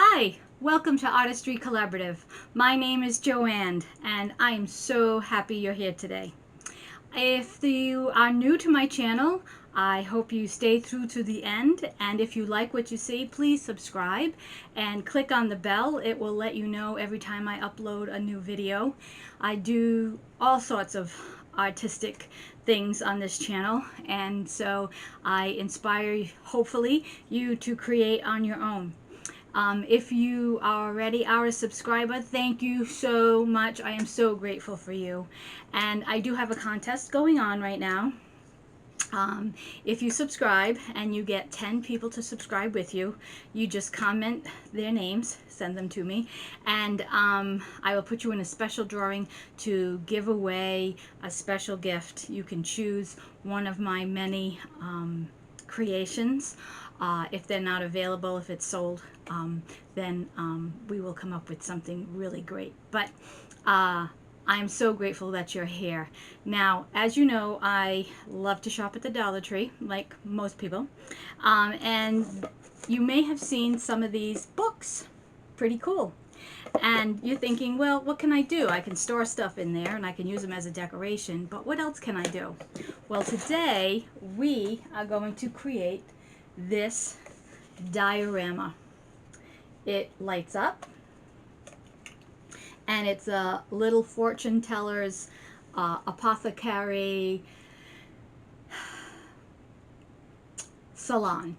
Hi, welcome to Artistry Collaborative. My name is JoAnn, and I am so happy you're here today. If you are new to my channel, I hope you stay through to the end, and if you like what you see, please subscribe and click on the bell. It will let you know every time I upload a new video. I do all sorts of artistic things on this channel, and so I inspire, hopefully, you to create on your own. If you already are a subscriber, thank you so much. I am so grateful for you. And I do have a contest going on right now. If you subscribe and you get 10 people to subscribe with you, you just comment their names, send them to me, and I will put you in a special drawing to give away a special gift. You can choose one of my many creations. If they're not available, if it's sold, then we will come up with something really great. But I'm so grateful that you're here. Now, as you know, I love to shop at the Dollar Tree, like most people. And you may have seen some of these books. Pretty cool. And you're thinking, well, what can I do? I can store stuff in there and I can use them as a decoration, but what else can I do? Well, today we are going to create this diorama. It lights up, and it's a little fortune teller's apothecary salon.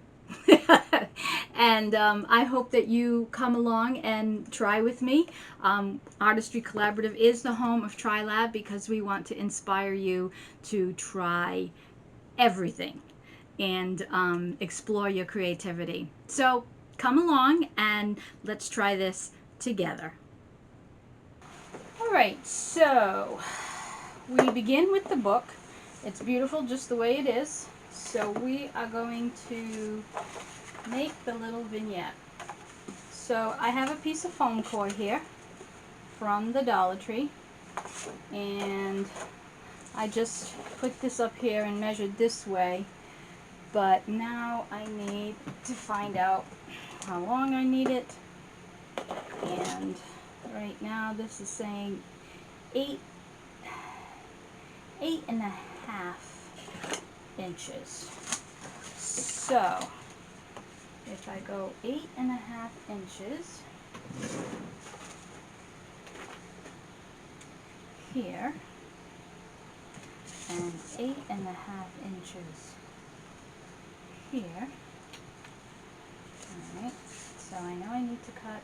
And I hope that you come along and try with me. Artistry Collaborative is the home of TriLab because we want to inspire you to try everything and explore your creativity. So come along and let's try this together. All right, so we begin with the book. It's beautiful just the way it is. So we are going to make the little vignette. So I have a piece of foam core here from the Dollar Tree, and I just put this up here and measured this way, but now I need to find out how long I need it, and right now this is saying 8.5 inches. So if I go 8.5 inches here and 8.5 inches here, alright, so I know I need to cut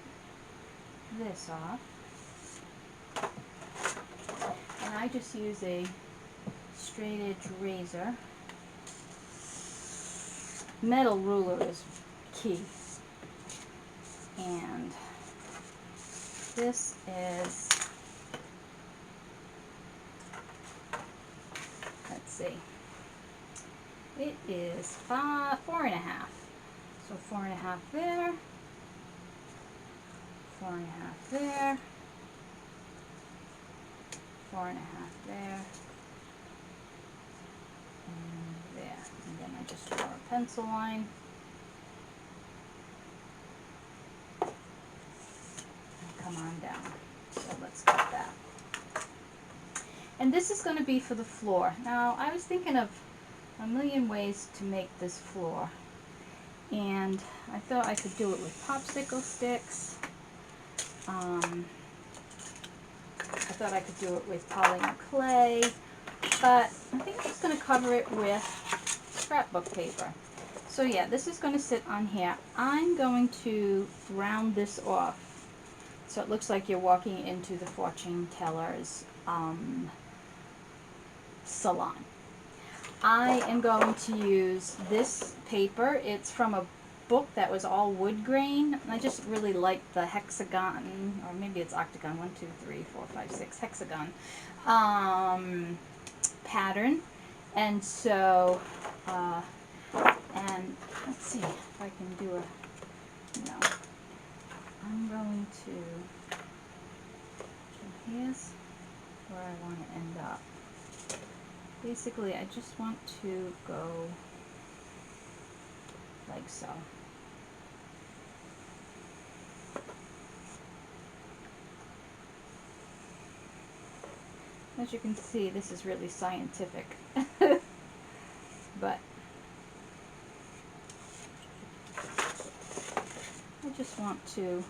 this off, and I just use a straight edge razor. Metal ruler is key, and this is, let's see, it is 4.5, so 4.5 there, 4.5 there, 4.5 there, and there, and then I just draw a pencil line. Come on down. So let's cut that. And this is going to be for the floor. Now, I was thinking of a million ways to make this floor, and I thought I could do it with popsicle sticks. I thought I could do it with polymer clay, but I think I'm just going to cover it with scrapbook paper. So yeah, this is going to sit on here. I'm going to round this off so it looks like you're walking into the Fortune Teller's salon. I am going to use this paper. It's from a book that was all wood grain. I just really like the hexagon, or maybe it's octagon, 1, 2, 3, 4, 5, 6, hexagon pattern. And so, and let's see if I can do a, no, I'm going to, here's where I want to end up. Basically, I just want to go like so. As you can see, this is really scientific. But I just want to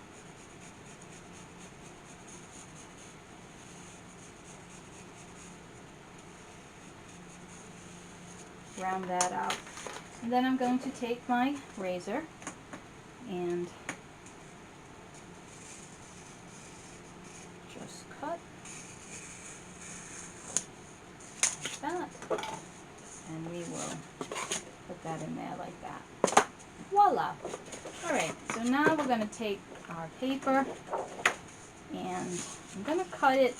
round that out. And then I'm going to take my razor and just cut like that, and we will put that in there like that. Voila! Alright, so now we're going to take our paper and I'm going to cut it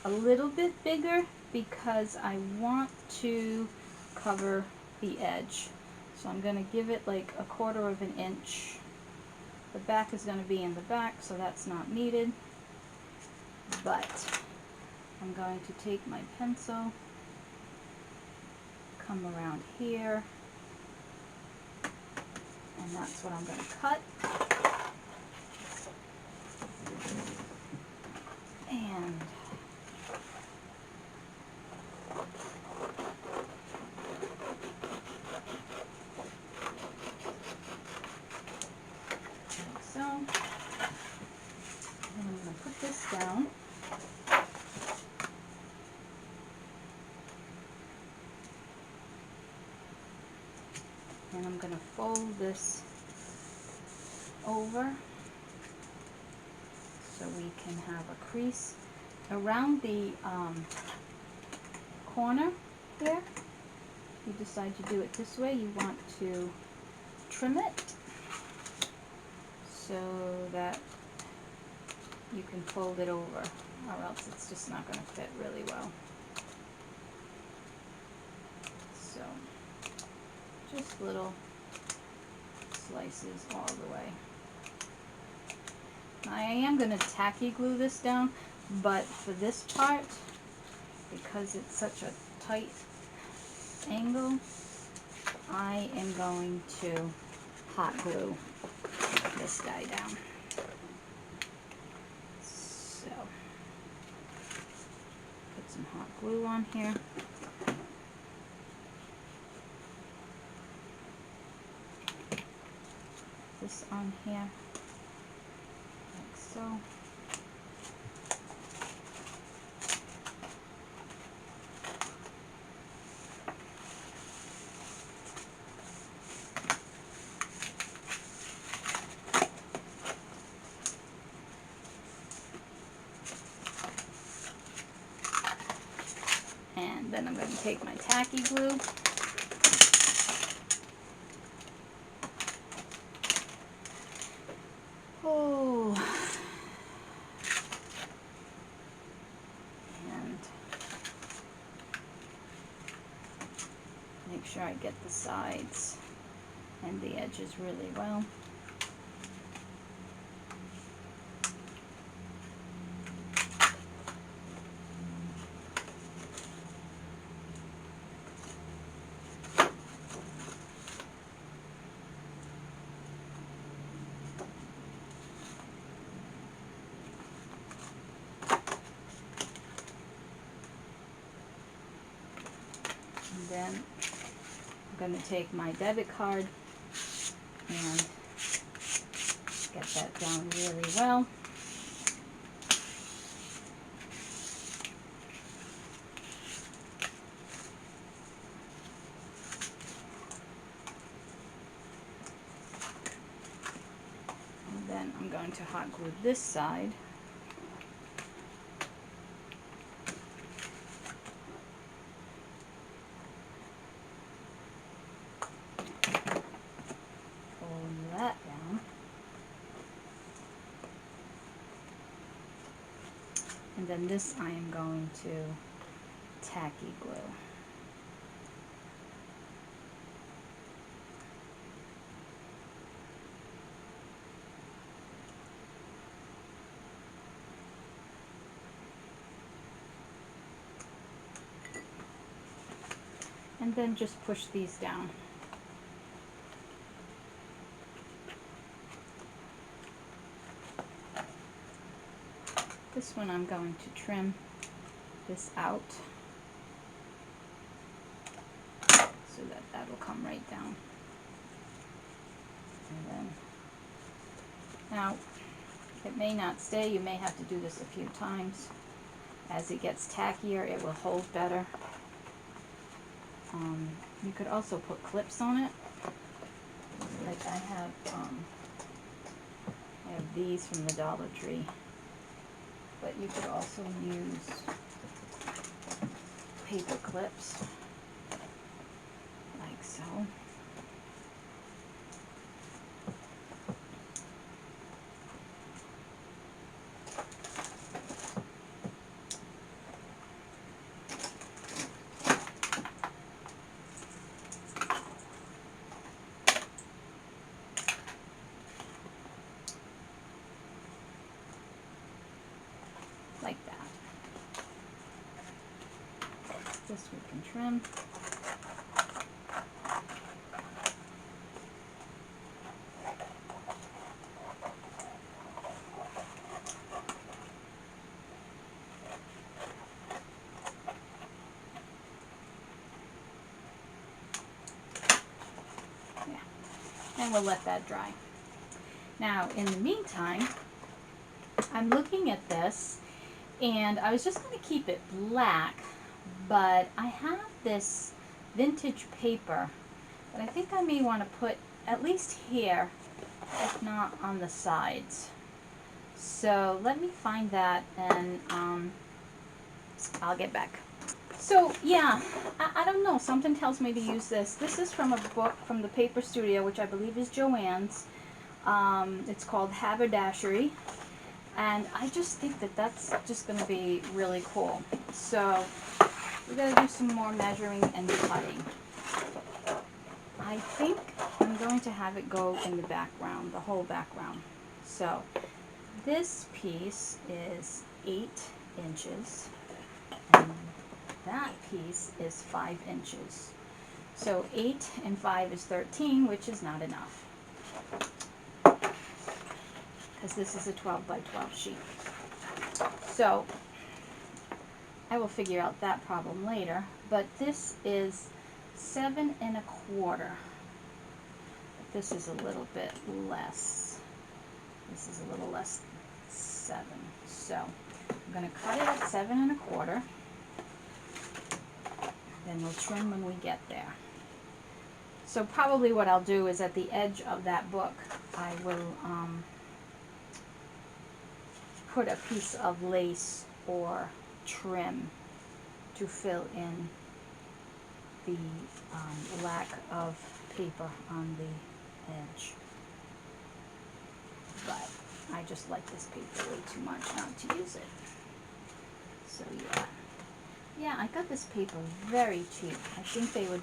a little bit bigger because I want to cover the edge. So I'm going to give it like 1/4 of an inch. The back is going to be in the back, so that's not needed. But I'm going to take my pencil, come around here, and that's what I'm going to cut. And like so. And I'm going to put this down. And I'm going to fold this over so we can have a crease around the corner there. You decide to do it this way, you want to trim it so that you can fold it over, or else it's just not going to fit really well. So just little slices all the way. I am going to tacky glue this down, but for this part, because it's such a tight angle, I am going to hot glue this guy down. So, put some hot glue on here. This on here, like so. And then I'm going to take my tacky glue. Oh. And make sure I get the sides and the edges really well. And then I'm going to take my debit card and get that down really well. And then I'm going to hot glue this side. That down, and then this I am going to tacky glue. And then just push these down. This one I'm going to trim this out so that that'll come right down. And then, now, it may not stay. You may have to do this a few times. As it gets tackier, it will hold better. You could also put clips on it. Like I have these from the Dollar Tree. But you could also use paper clips, like so. Like that. This we can trim. Yeah. And we'll let that dry. Now, in the meantime, I'm looking at this, and I was just going to keep it black, but I have this vintage paper that I think I may want to put at least here, if not on the sides. So let me find that, and I'll get back. So yeah, I don't know, something tells me to use this. This is from a book from the Paper Studio, which I believe is JoAnn's. It's called Haberdashery. And I just think that that's just going to be really cool. So we're going to do some more measuring and cutting. I think I'm going to have it go in the background, the whole background. So this piece is 8 inches, and that piece is 5 inches. So 8 and 5 is 13, which is not enough, because this is a 12 by 12 sheet. So I will figure out that problem later, but this is 7 1/4. This is a little bit less. This is a little less than 7. So I'm going to cut it at 7 1/4. Then we'll trim when we get there. So probably what I'll do is at the edge of that book, I will put a piece of lace or trim to fill in the lack of paper on the edge. But I just like this paper way too much not to use it. So yeah. Yeah, I got this paper very cheap. I think they were,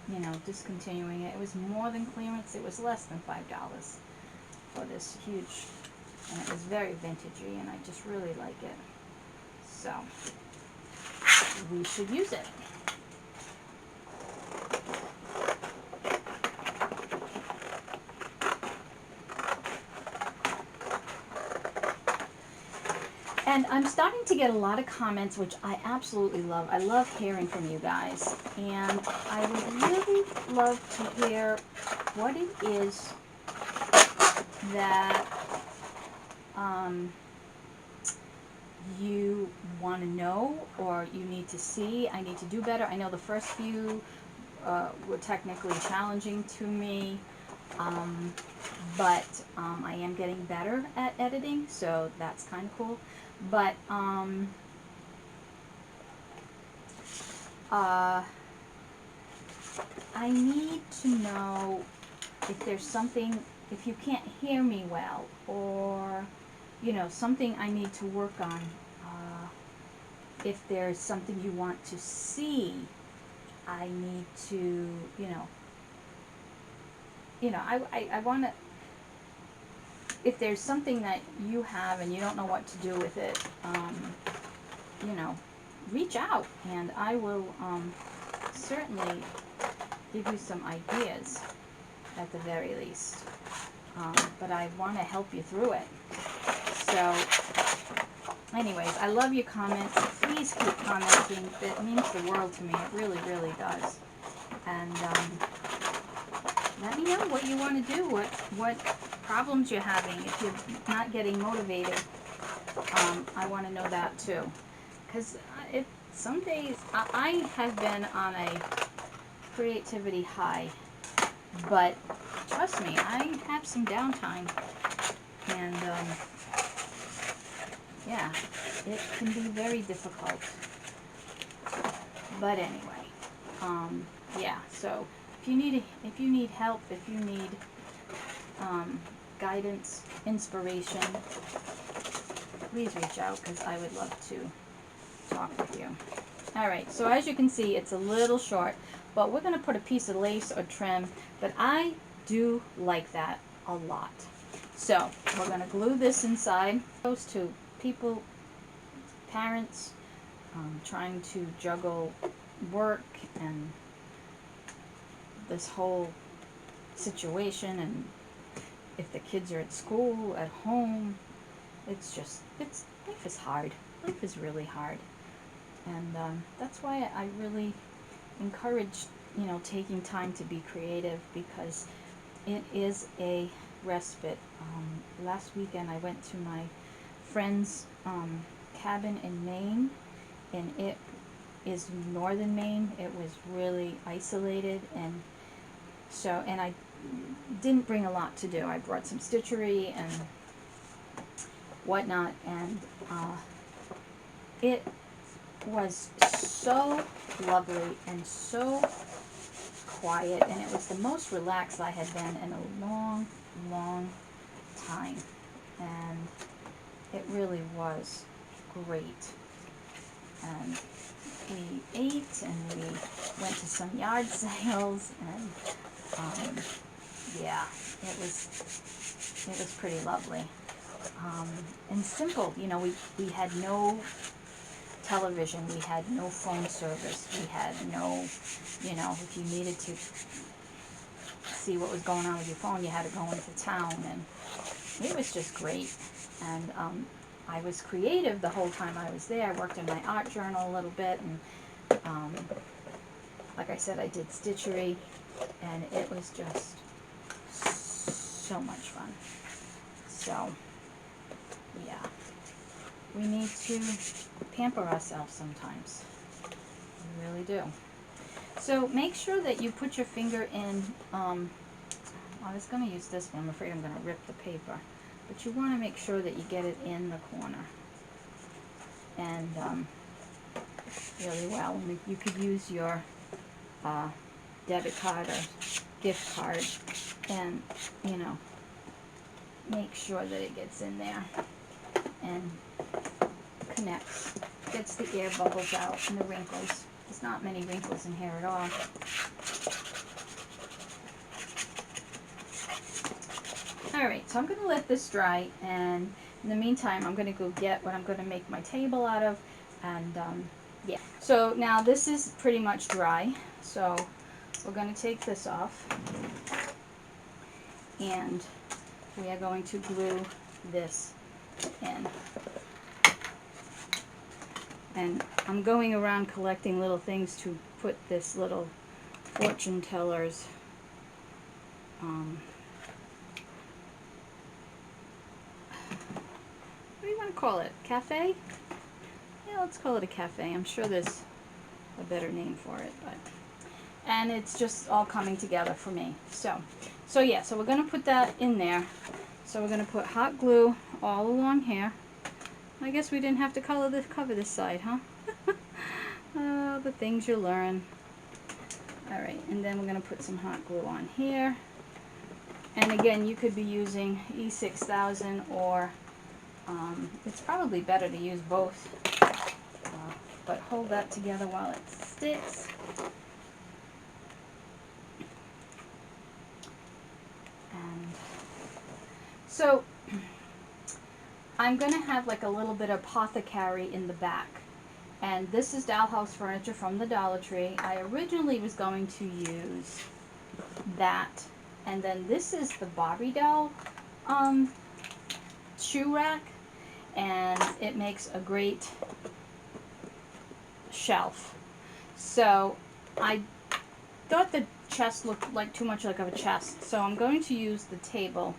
you know, discontinuing it. It was more than clearance. It was less than $5 for this huge, and it was very vintagey, and I just really like it. So we should use it. And I'm starting to get a lot of comments, which I absolutely love. I love hearing from you guys. And I would really love to hear what it is that you want to know or you need to see. I need to do better. I know the first few were technically challenging to me. But I am getting better at editing, so that's kind of cool. But I need to know if there's something, if you can't hear me well, or you know, something I need to work on. If there's something you want to see, I need to, I want to, if there's something that you have and you don't know what to do with it, reach out, and I will certainly give you some ideas at the very least. But I want to help you through it. So anyways, I love your comments. Please keep commenting. It means the world to me. It really, really does. And let me know what you want to do, what problems you're having. If you're not getting motivated, I want to know that too. Because some days, I have been on a creativity high, but trust me, I have some downtime. And yeah, it can be very difficult. But anyway, yeah, so if you need help, if you need guidance, inspiration, please reach out, because I would love to talk with you. All right, so as you can see, it's a little short, but we're going to put a piece of lace or trim, but I do like that a lot. So we're going to glue this inside. Goes to people, parents, trying to juggle work and this whole situation, and if the kids are at school, at home, life is hard. Life is really hard. And that's why I really encourage, taking time to be creative, because it is a respite. Last weekend I went to my friend's cabin in Maine, and it is northern Maine. It was really isolated, and I didn't bring a lot to do. I brought some stitchery and whatnot, and it was so lovely and so quiet, and it was the most relaxed I had been in a long, long time, and it really was great. And we ate, and we went to some yard sales, and yeah, it was pretty lovely, and simple. We had no television, we had no phone service, we had no, if you needed to see what was going on with your phone, you had to go into town, and it was just great. And I was creative the whole time I was there. I worked in my art journal a little bit, and like I said, I did stitchery, and it was just so much fun. So yeah, we need to pamper ourselves sometimes. We really do. So make sure that you put your finger in, I was going to use this one. I'm afraid I'm going to rip the paper. But you want to make sure that you get it in the corner. And really well. And you could use your debit card or gift card and, make sure that it gets in there and connects. Gets the air bubbles out and the wrinkles. There's not many wrinkles in here at all. Alright, so I'm going to let this dry, and in the meantime I'm going to go get what I'm going to make my table out of, and yeah. So now this is pretty much dry, so we're going to take this off, and we are going to glue this in. And I'm going around collecting little things to put this little Fortune Teller's what do you want to call it? Cafe? Yeah, let's call it a cafe. I'm sure there's a better name for it, but and it's just all coming together for me. So yeah, so we're going to put that in there. So we're going to put hot glue all along here. I guess we didn't have to cover this side, huh? Oh, the things you learn. Alright, and then we're going to put some hot glue on here. And again, you could be using E6000, or it's probably better to use both. But hold that together while it sticks. And so I'm going to have like a little bit of apothecary in the back. And this is dollhouse furniture from the Dollar Tree. I originally was going to use that. And then this is the Barbie doll shoe rack. and it makes a great shelf. So I thought the chest looked like too much like a chest, so I'm going to use the table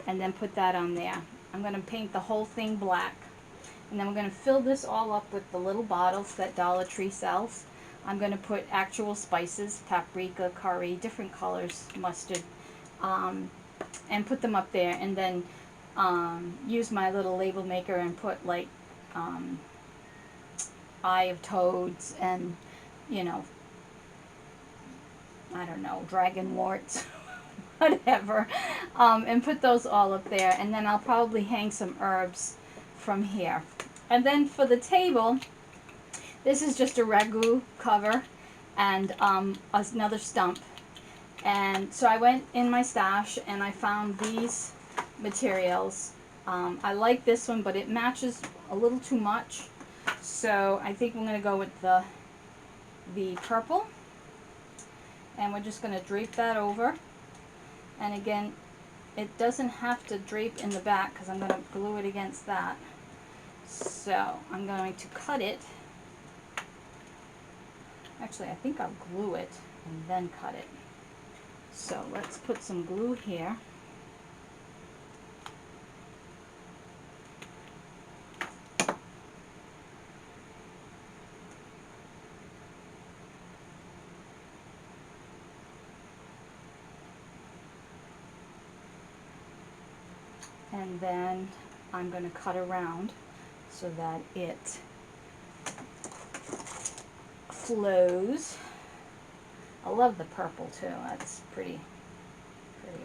and then put that on there. I'm going to paint the whole thing black, and then we're going to fill this all up with the little bottles that Dollar Tree sells. I'm going to put actual spices, paprika, curry, different colors, mustard, and put them up there, and then use my little label maker and put like eye of toads and, you know, I don't know, dragon warts, whatever, and put those all up there, and then I'll probably hang some herbs from here. And then for the table, this is just a ragu cover and another stump. And so I went in my stash and I found these materials. I like this one, but it matches a little too much, so I think I'm going to go with the purple, and we're just going to drape that over. And again, it doesn't have to drape in the back because I'm going to glue it against that. So I'm going to cut it. Actually, I think I'll glue it and then cut it. So let's put some glue here. And then I'm going to cut around so that it flows. I love the purple too. That's pretty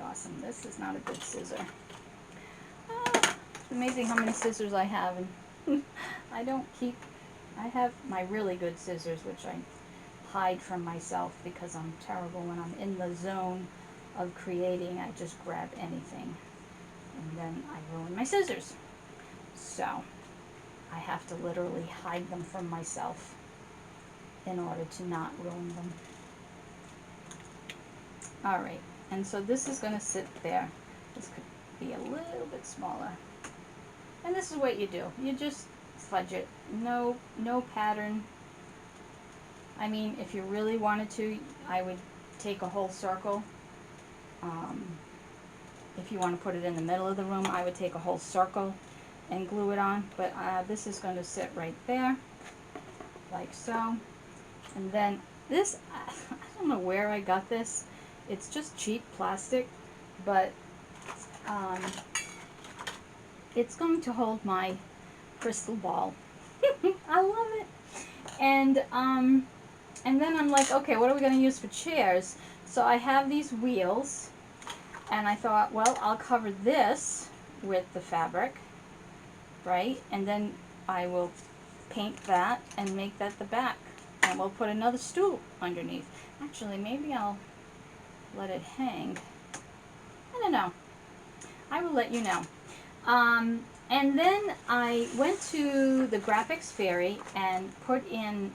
awesome. This is not a good scissor. It's amazing how many scissors I have, and I have my really good scissors, which I hide from myself because I'm terrible when I'm in the zone of creating. I just grab anything, and then I ruin my scissors. So I have to literally hide them from myself in order to not ruin them. Alright, and so this is going to sit there. This could be a little bit smaller. And this is what you do. You just fudge it. No pattern. I mean, if you really wanted to, I would take a whole circle. If you want to put it in the middle of the room, I would take a whole circle and glue it on. But this is going to sit right there, like so. And then this, I don't know where I got this. It's just cheap plastic, but it's going to hold my crystal ball. I love it. And then I'm like, okay, what are we going to use for chairs? So I have these wheels, and I thought, well, I'll cover this with the fabric, right? And then I will paint that and make that the back, and we'll put another stool underneath. Actually, maybe I'll let it hang. I don't know. I will let you know. And then I went to the Graphics Fairy and put in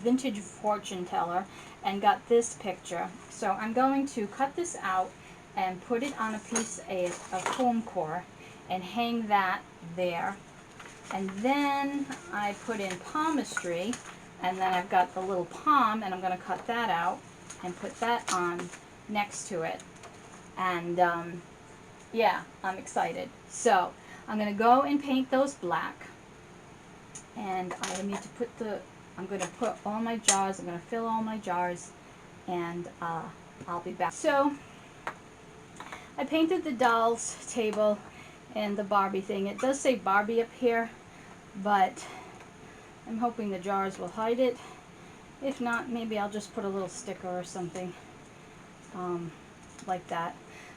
vintage fortune teller and got this picture. So I'm going to cut this out and put it on a piece of foam core and hang that there. And then I put in palmistry, and then I've got the little palm, and I'm going to cut that out and put that on next to it. And yeah, I'm excited. So I'm going to go and paint those black, and I need to put I'm going to put all my jars, I'm going to fill all my jars, and I'll be back. So I painted the doll's table and the Barbie thing. It does say Barbie up here, but I'm hoping the jars will hide it. If not, maybe I'll just put a little sticker or something like that.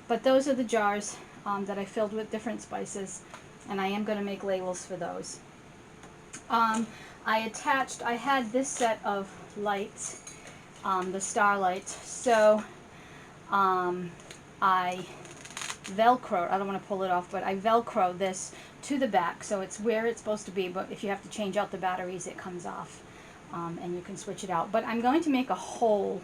But those are the jars that I filled with different spices, and I am going to make labels for those. I had this set of lights, the star lights, so I velcroed, I don't want to pull it off, but I velcroed this to the back, so it's where it's supposed to be, but if you have to change out the batteries, it comes off, and you can switch it out. But I'm going to make a hole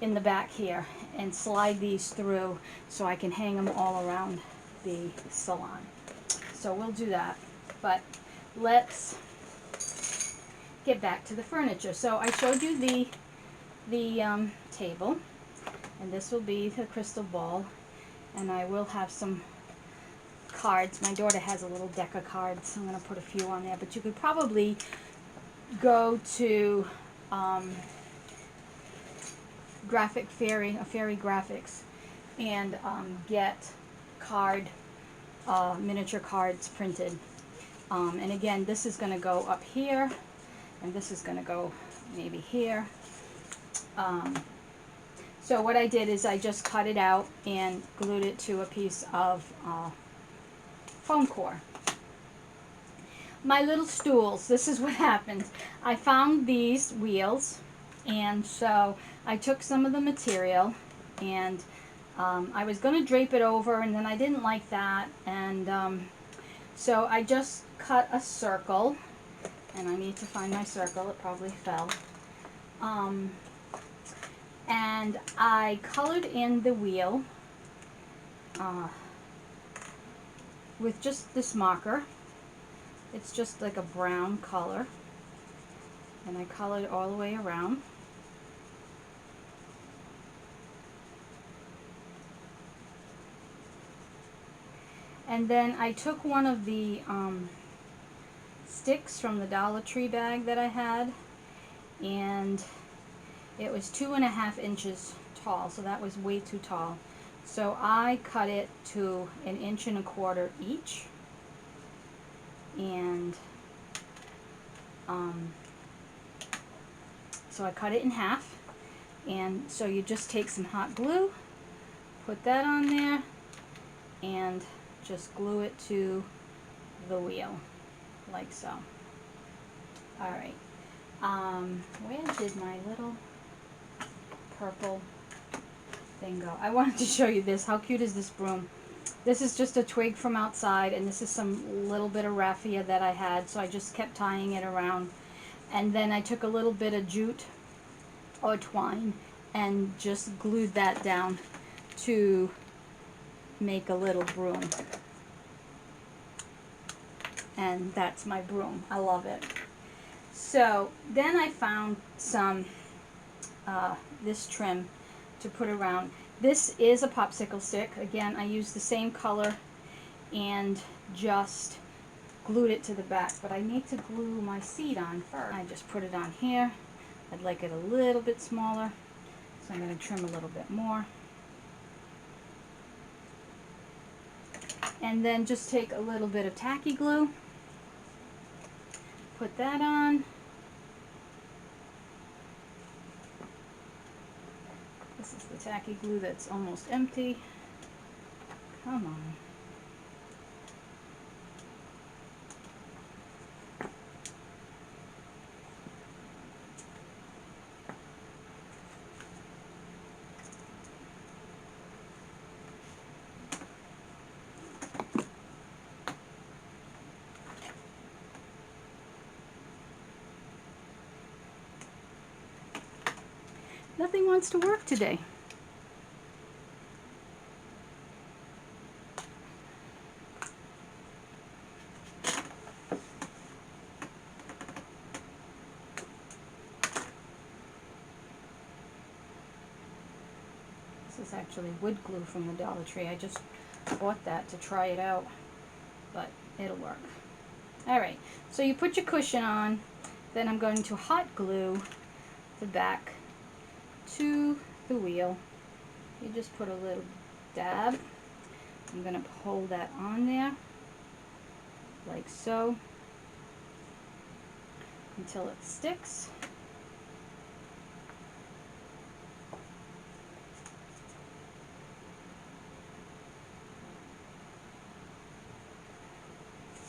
in the back here and slide these through so I can hang them all around the salon. So we'll do that. But let's get back to the furniture. So I showed you the table, and this will be the crystal ball, and I will have some cards. My daughter has a little deck of cards, so I'm going to put a few on there, but you could probably go to Graphic Fairy, Fairy Graphics, and get miniature cards printed. And again, this is going to go up here, and this is going to go maybe here. So what I did is I just cut it out and glued it to a piece of foam core. My little stools, this is what happened. I found these wheels, and so I took some of the material, and I was going to drape it over, and then I didn't like that, and so I just cut a circle, and I need to find my circle, it probably fell, and I colored in the wheel with just this marker. It's just like a brown color, and I colored all the way around. And then I took one of the sticks from the Dollar Tree bag that I had, and it was 2.5 inches tall, so that was way too tall. So I cut it to 1.25 inches each, and so I cut it in half, and so you just take some hot glue, put that on there, and just glue it to the wheel, like so. Alright, where did my little purple thing go? I wanted to show you this. How cute is this broom? This is just a twig from outside, and this is some little bit of raffia that I had, so I just kept tying it around. And then I took a little bit of jute or twine and just glued that down to make a little broom. And that's my broom. I love it. So then I found some this trim to put around. This is a popsicle stick. Again, I used the same color and just glued it to the back, but I need to glue my seat on first. I just put it on here. I'd like it a little bit smaller, so I'm going to trim a little bit more. And then just take a little bit of tacky glue, put that on. This is the tacky glue that's almost empty. Come on. Nothing wants to work today. This is actually wood glue from the Dollar Tree. I just bought that to try it out, but it'll work. Alright, so you put your cushion on, then I'm going to hot glue the back to the wheel. You just put a little dab. I'm going to hold that on there like so until it sticks.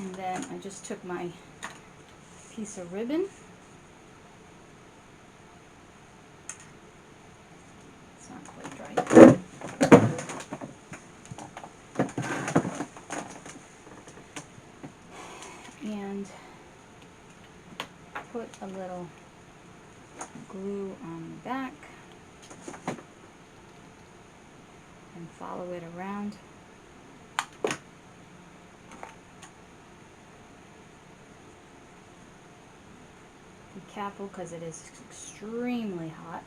And then I just took my piece of ribbon. It's not quite dry. And put a little glue on the back and follow it around. careful because it is extremely hot.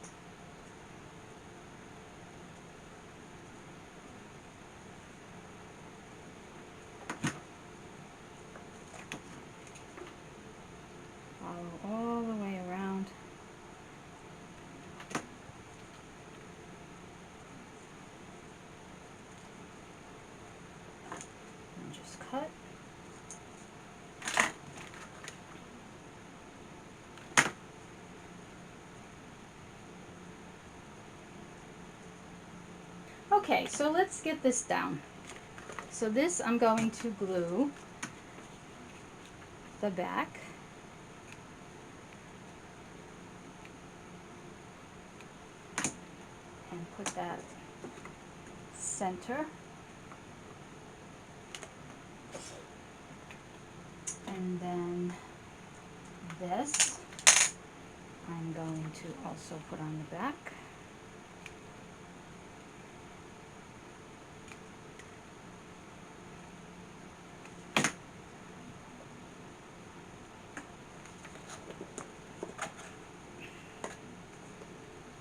Follow all the way around. And just cut. Okay, so let's get this down. So this I'm going to glue the back. And put that center. And then this I'm going to also put on the back.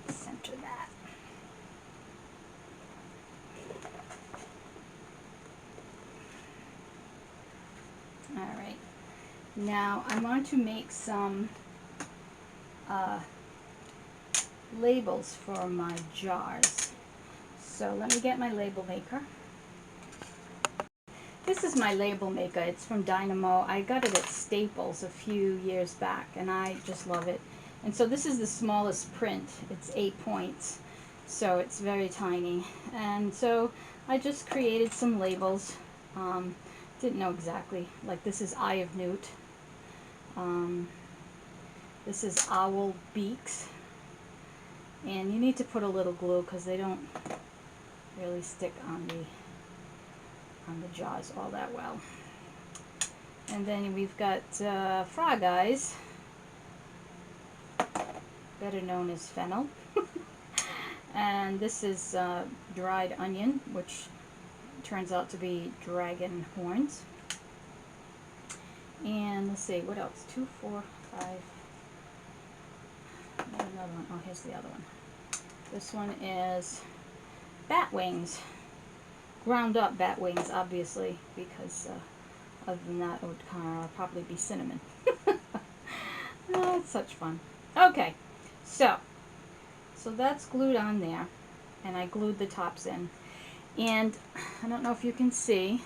Center that. All right. Now I want to make some labels for my jars. So let me get my label maker. This is my label maker. It's from Dynamo. I got it at Staples a few years back, and I just love it. And so this is the smallest print. It's 8 points, so it's very tiny. And so I just created some labels. Didn't know exactly. Like this is Eye of Newt. This is Owl Beaks. And you need to put a little glue because they don't really stick on the jaws all that well. And then we've got Frog Eyes, better known as fennel. And this is dried onion, which turns out to be dragon horns. And let's see, what else? 2, 4, 5. Another one. Oh, here's the other one. This one is bat wings. Ground up bat wings, obviously, because other than that, it would probably be cinnamon. Oh, it's such fun. Okay, so that's glued on there, and I glued the tops in. And I don't know if you can see,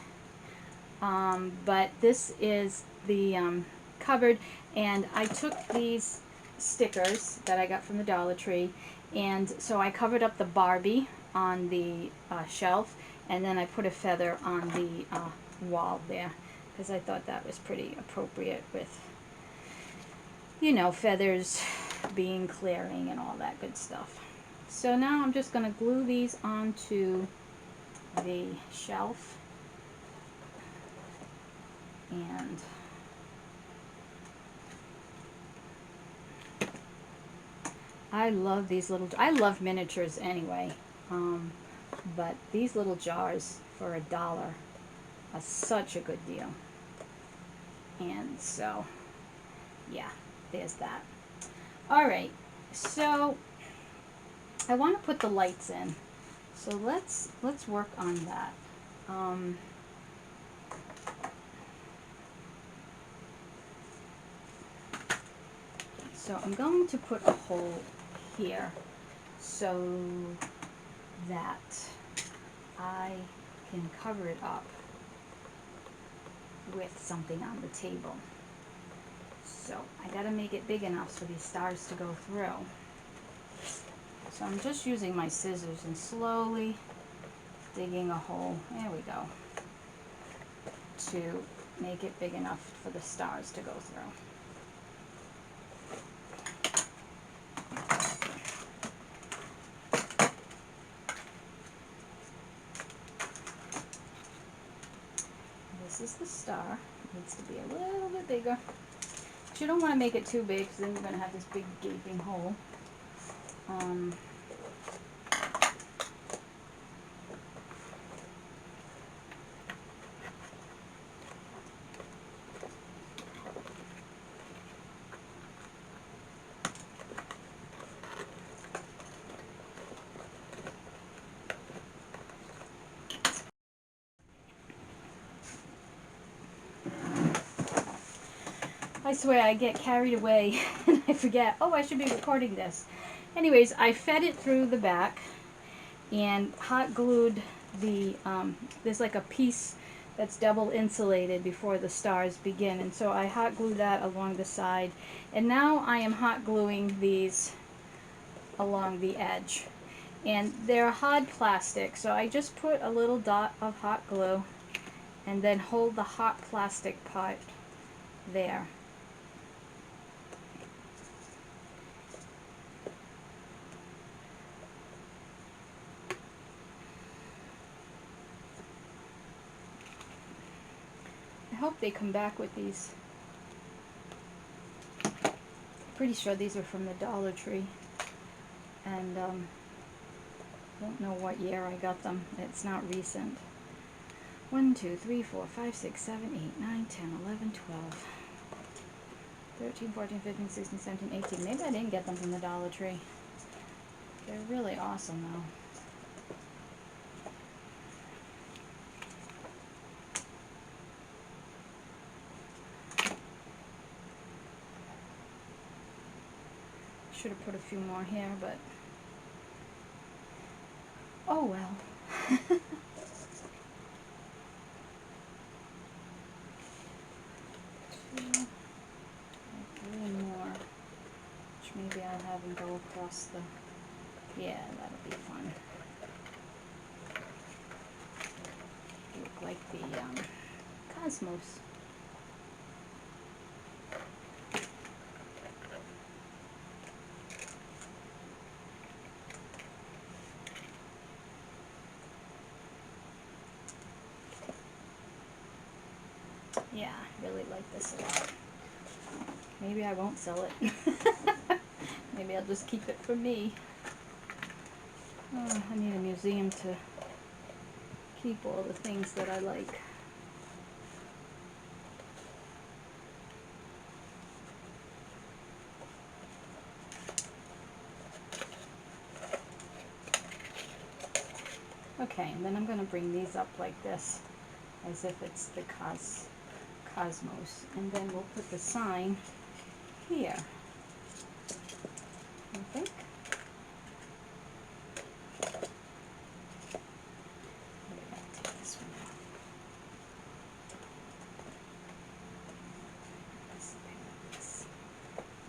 but this is the cupboard, and I took these stickers that I got from the Dollar Tree, and so I covered up the Barbie on the shelf, and then I put a feather on the wall there, because I thought that was pretty appropriate with, you know, feathers being clearing and all that good stuff. So now I'm just going to glue these onto the shelf, and I love these little, I love miniatures anyway, but these little jars for $1 are such a good deal. And so, yeah, there's that. All right, so I want to put the lights in. So let's work on that. So I'm going to put a hole here so that I can cover it up with something on the table. So I gotta make it big enough for these stars to go through. So I'm just using my scissors and slowly digging a hole, there we go, to make it big enough for the stars to go through. This is the star. It needs to be a little bit bigger. But you don't want to make it too big because then you're going to have this big gaping hole. I swear I get carried away and I forget, oh, I should be recording this. Anyways, I fed it through the back and hot glued the, there's like a piece that's double insulated before the stars begin, and so I hot glued that along the side, and now I am hot gluing these along the edge. And they're hard plastic, so I just put a little dot of hot glue and then hold the hot plastic part there. I hope they come back with these. Pretty sure these are from the Dollar Tree, and don't know what year I got them. It's not recent. 1, 2, 3, 4, 5, 6, 7, 8, 9, 10, 11, 12, 13, 14, 15, 16, 17, 18. Maybe I didn't get them from the Dollar Tree. They're really awesome though. Should have put a few more here, but oh well. 2, 3 more, which maybe I'll have them go across the, yeah, that'll be fun. Look like the cosmos. Yeah, I really like this a lot. Maybe I won't sell it. Maybe I'll just keep it for me. Oh, I need a museum to keep all the things that I like. Okay, and then I'm going to bring these up like this, as if it's the cosmos. And then we'll put the sign here, I think. Take this one out.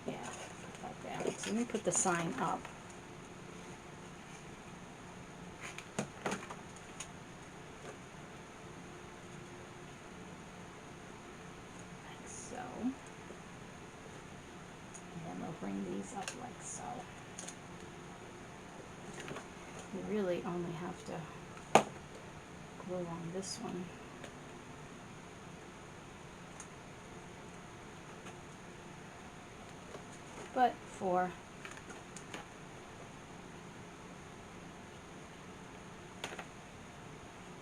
Yeah, put that there. So let me put the sign up. Bring these up like so. You really only have to glue on this one. But for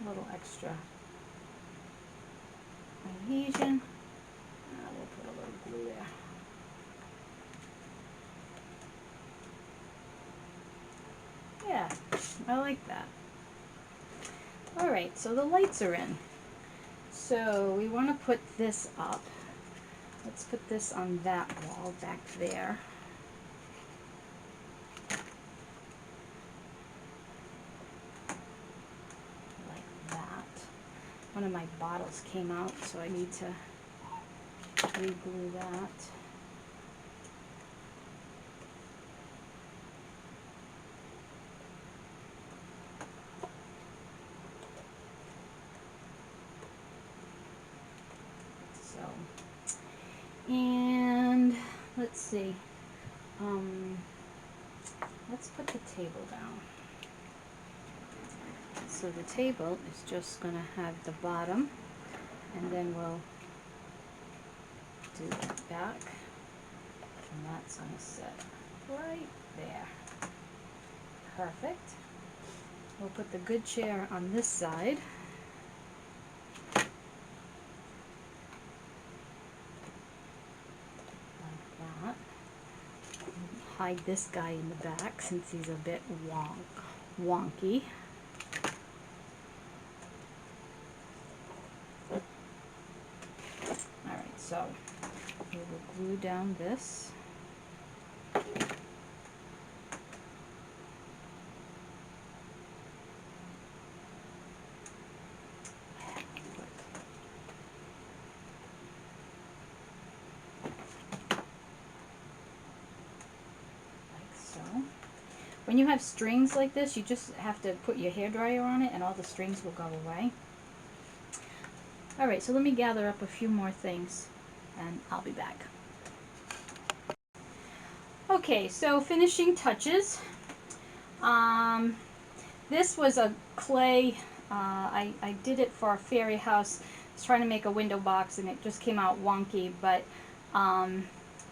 a little extra adhesion, we'll put a little glue there. Yeah, I like that. Alright, so the lights are in. So we want to put this up. Let's put this on that wall back there. Like that. One of my bottles came out, so I need to re-glue that. And let's see, let's put the table down. So the table is just going to have the bottom, and then we'll do the back, and that's going to sit right there. Perfect. We'll put the good chair on this side. Hide this guy in the back since he's a bit wonky. Alright, so we will glue down this. When you have strings like this, you just have to put your hairdryer on it and all the strings will go away. Alright, so let me gather up a few more things and I'll be back. Okay, so finishing touches. This was a clay, I did it for a fairy house. I was trying to make a window box and it just came out wonky, but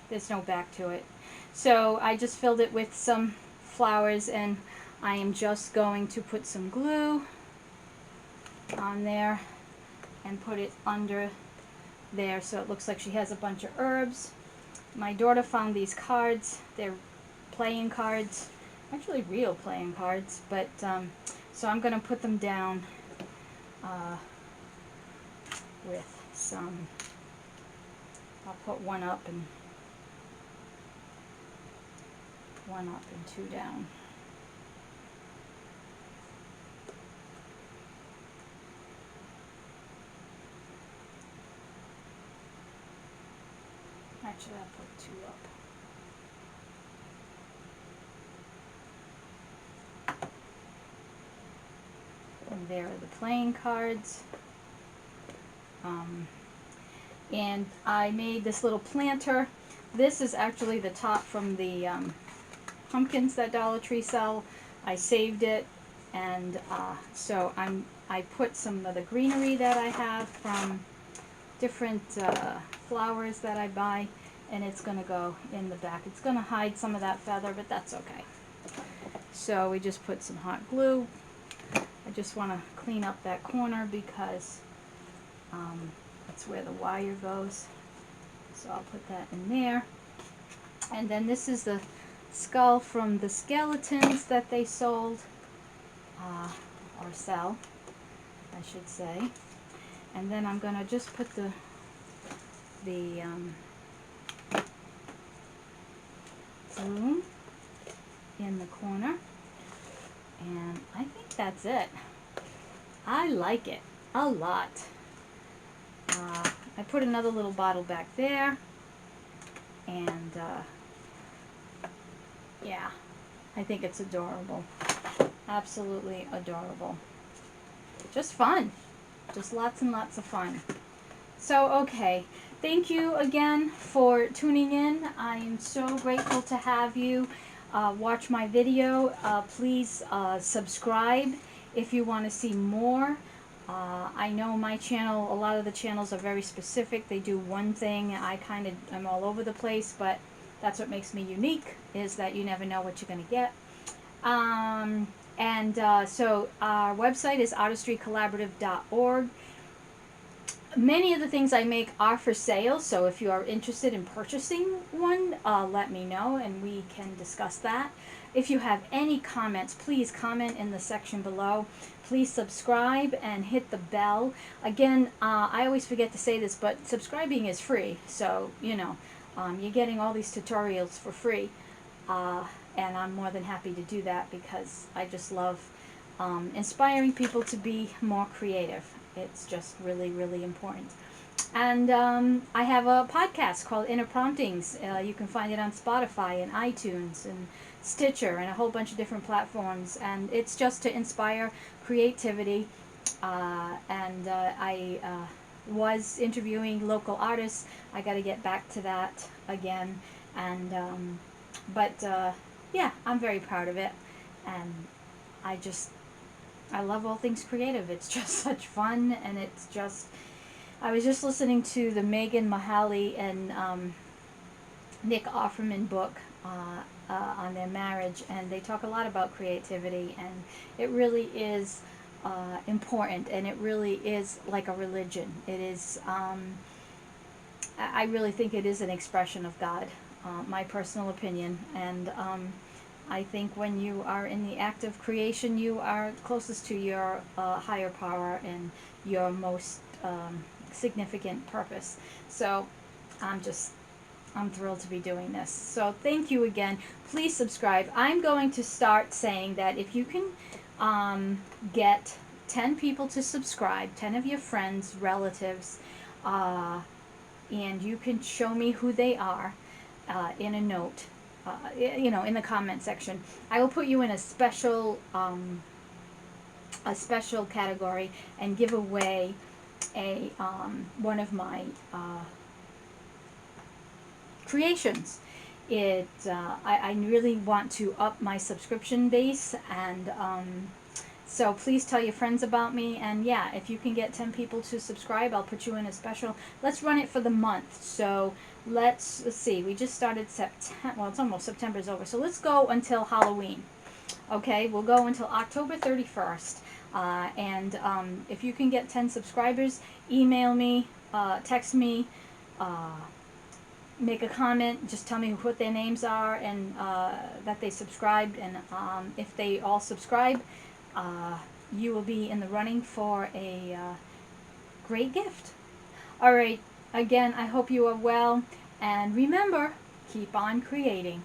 there's no back to it. So I just filled it with some flowers and I am just going to put some glue on there and put it under there so it looks like she has a bunch of herbs. My daughter found these cards. They're playing cards, actually real playing cards, but so I'm going to put them down with some, I'll put one up and two down. Actually, I'll put two up. And there are the playing cards. And I made this little planter. This is actually the top from the pumpkins that Dollar Tree sell. I saved it, and so I put some of the greenery that I have from different flowers that I buy, and it's going to go in the back. It's going to hide some of that feather, but that's okay. So we just put some hot glue. I just want to clean up that corner because that's where the wire goes. So I'll put that in there. And then this is the skull from the skeletons that they sold, or sell, I should say. And then I'm going to just put the glue in the corner. And I think that's it. I like it a lot. I put another little bottle back there. And yeah, I think it's adorable. Absolutely adorable. Just fun. Just lots and lots of fun. So, okay. Thank you again for tuning in. I am so grateful to have you watch my video. Please subscribe if you want to see more. I know my channel, a lot of the channels are very specific. They do one thing. I kind of am all over the place, but that's what makes me unique, is that you never know what you're going to get. So our website is artistrycollaborative.org. Many of the things I make are for sale, so if you are interested in purchasing one, let me know and we can discuss that. If you have any comments, please comment in the section below. Please subscribe and hit the bell. Again, I always forget to say this, but subscribing is free, so you know, you're getting all these tutorials for free, and I'm more than happy to do that because I just love inspiring people to be more creative. It's just really, really important. And I have a podcast called Inner Promptings. You can find it on Spotify and iTunes and Stitcher and a whole bunch of different platforms. And it's just to inspire creativity. I was interviewing local artists. I got to get back to that again. And yeah, I'm very proud of it. And I love all things creative. It's just such fun, and it's just, I was just listening to the Megan Mahali and Nick Offerman book on their marriage, and they talk a lot about creativity, and it really is important, and it really is like a religion. It is, I really think it is an expression of God, my personal opinion, and I think when you are in the act of creation, you are closest to your higher power and your most significant purpose. So I'm thrilled to be doing this. So thank you again. Please subscribe. I'm going to start saying that if you can get 10 people to subscribe, 10 of your friends, relatives, and you can show me who they are in a note, in the comment section. I will put you in a special category and give away a one of my creations. I really want to up my subscription base, and so please tell your friends about me. And yeah, if you can get 10 people to subscribe, I'll put you in a special. Let's run it for the month. So let's see. We just started September. Well, it's almost September's over. So let's go until Halloween. Okay, we'll go until October 31st. And if you can get 10 subscribers, email me, text me, make a comment, just tell me what their names are, and that they subscribed. And if they all subscribe, you will be in the running for a great gift. All right, again, I hope you are well, and remember, keep on creating.